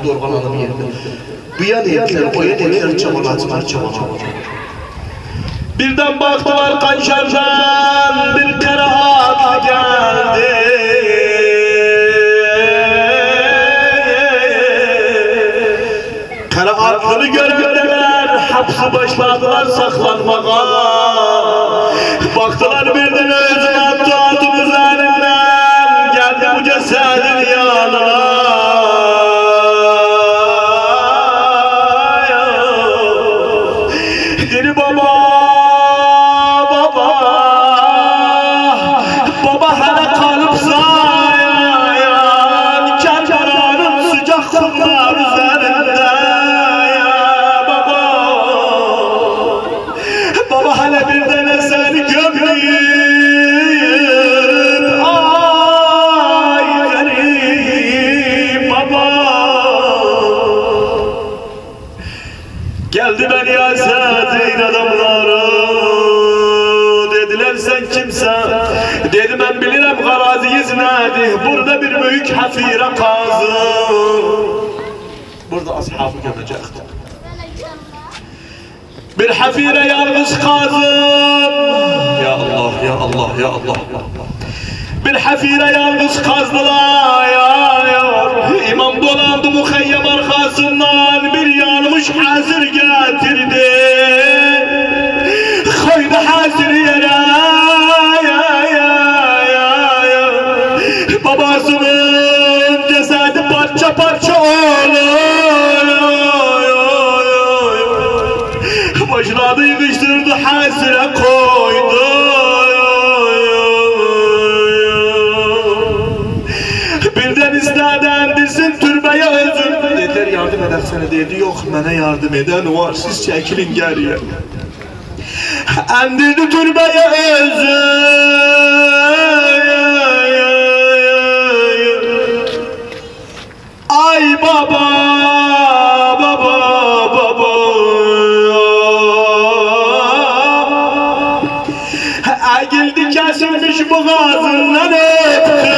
dorğan alıb yerdə. Bu yan etlər, o yan etlər çabalacılar. Birden baktılar Kanşar'dan bir kerahat geldi. Kerahatını gördüler, hapsi başladılar saklanmağa. Baktılar birden özüne atım üzerinden geldi bu cesedin yanına. Dedi baba, hala kalıpsan Kerbelanın sıcak kumlar üzerinde ya baba hala bir tane seni gömleyip ay garip baba geldi beni yasadın adamları dediler sen kimsen dedim ben bilirim garaziyiz nedir burada bir büyük hafire kazı burada ashabı gelecekti bir hafire yalnız kazım ya Allah ya Allah ya Allah bir hafire yalnız kazdılar ya imam dolandı muhayyem arkasından bir yanmış hazır getirdi koydu hazır yere babasının cesedi parça parça başladı yıkıştırdı hasire koydu birden isteden dirsin türbeye özüm dediler yardım eder sana dedi yok bana yardım eden var siz çekilin geriye endirdi türbeye özüm ay baba Egildi kesilmiş boğazından öptü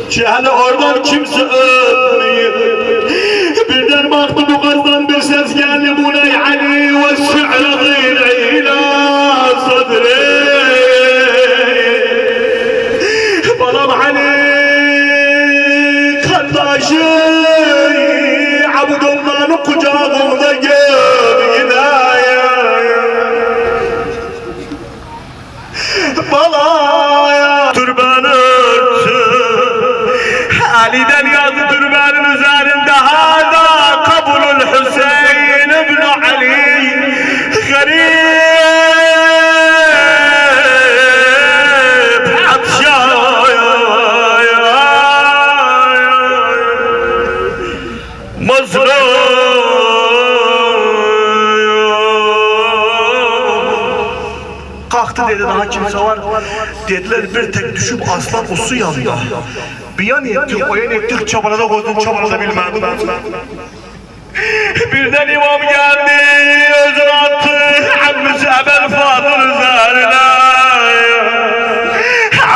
ki hele oradan kimse öpmüyor birden baktı boğazdan bir ses geldi bu ney Ali ve şi're gîre ilâ sadri balam Ali Abdullah'ın kucağında gömüyle balaya türbanı örtü Ali'den yazdı türbanın üzerinde hâdâ kabulül Hüseyin ibn Ali garip kalktı dedi daha kimse var dediler bir tek düşüp aslan o su yanında bir yan ettik o yan ettik çabalada koydum çabalada bilmem birden imam geldi özünü attı Hammisi Ebel Fadıl üzerine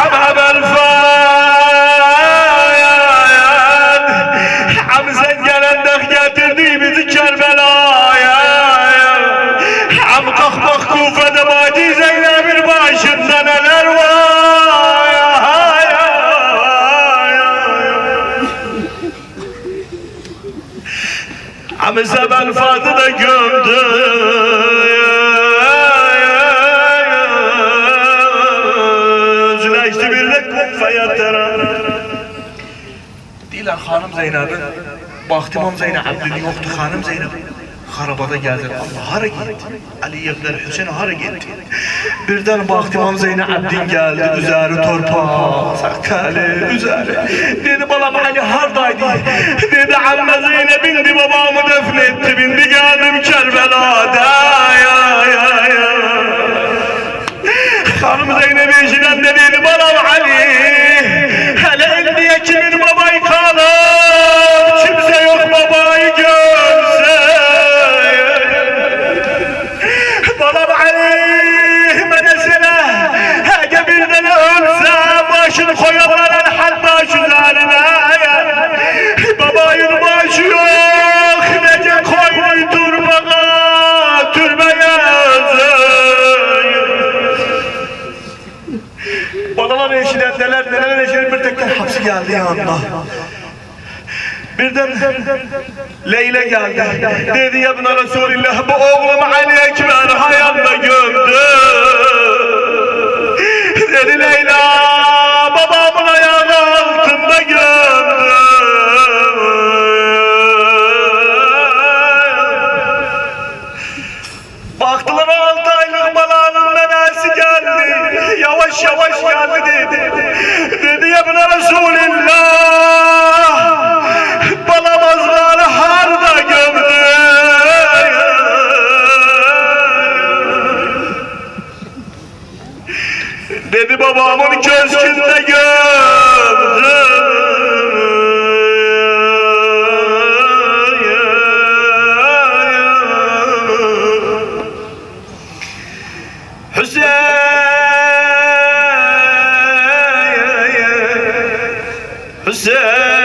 Ebel Fadıl sen gelen dek getirdi bizi Kerbela'ya kalkmak Kufe'de Badi Zeynep'in başında neler var Hamza ben Fatı da gömdü Züleşti bir de Kufe'ye terar Diler Hanım Zeynep'in Baktım Hanım Zeynep Abdülü yoktu Hanım Zeynep Harabada geldiler. Allah hara gitti. Ali yevler Hüseyin hara gitti. Birden baktım İmam Zeynep Abdin geldi. Üzeri torpağı. Saktali üzeri. Dedi balam Ali hardaydı. Dedi amme Zeynep bindi babamı defnetti. Bindi geldim Kerbela'da. Hanım Zeynep eşiden de dedi balam Ali. Hele elliye kimin babayı kalır. Kimse yok babayı görse. Balam Ali mesela Hege birden ölse başını koyarlar el hatta şu zaline geldi yanına. Birden Leyla geldi. Dedi ya buna Resulullah, bu oğlum Ali Ekber hayanda gömdü. Dedi Leyla, babamın ayağı altında gömdü. Baktılar 6 aylık balanın nenesi geldi. Yavaş yavaş geldi dedi. Dedi ya buna Resulullah, balamazları harda gömdü. Dedi babamın köşkünde gömdü. Hüseyin, Hüseyin.